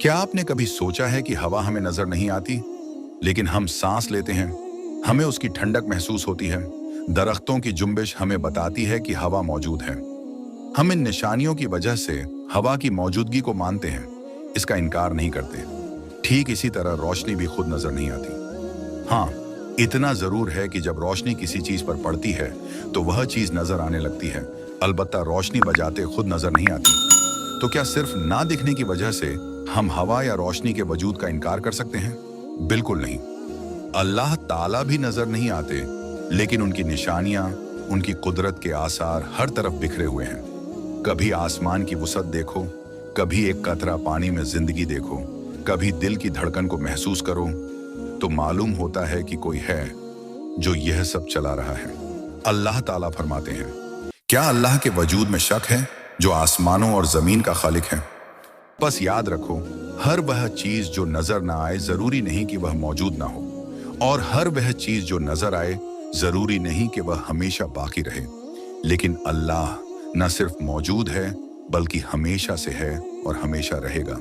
क्या आपने कभी सोचा है कि हवा हमें नजर नहीं आती, लेकिन हम सांस लेते हैं, हमें उसकी ठंडक महसूस होती है। दरख्तों की जुम्बिश हमें बताती है कि हवा मौजूद है। हम इन निशानियों की वजह से हवा की मौजूदगी को मानते हैं, इसका इनकार नहीं करते। ठीक इसी तरह रोशनी भी खुद नजर नहीं आती। हाँ, इतना जरूर है कि जब रोशनी किसी चीज पर पड़ती है तो वह चीज नजर आने लगती है। अलबत्ता रोशनी बजाते खुद नजर नहीं आती। तो क्या सिर्फ ना दिखने की वजह से हम हवा या रोशनी के वजूद का इनकार कर सकते हैं? बिल्कुल नहीं। अल्लाह ताला भी नजर नहीं आते, लेकिन उनकी निशानियां, उनकी कुदरत के आसार हर तरफ बिखरे हुए हैं। कभी आसमान की वुसअत देखो, कभी एक कतरा पानी में जिंदगी देखो, कभी दिल की धड़कन को महसूस करो, तो मालूम होता है कि कोई है जो यह सब चला रहा है। अल्लाह ताला फरमाते हैं, क्या अल्लाह के वजूद में शक है जो आसमानों और जमीन का खालिक है? बस याद रखो, हर वह चीज जो नजर ना आए जरूरी नहीं कि वह मौजूद ना हो, और हर वह चीज जो नजर आए जरूरी नहीं कि वह हमेशा बाकी रहे। लेकिन अल्लाह न सिर्फ मौजूद है, बल्कि हमेशा से है और हमेशा रहेगा।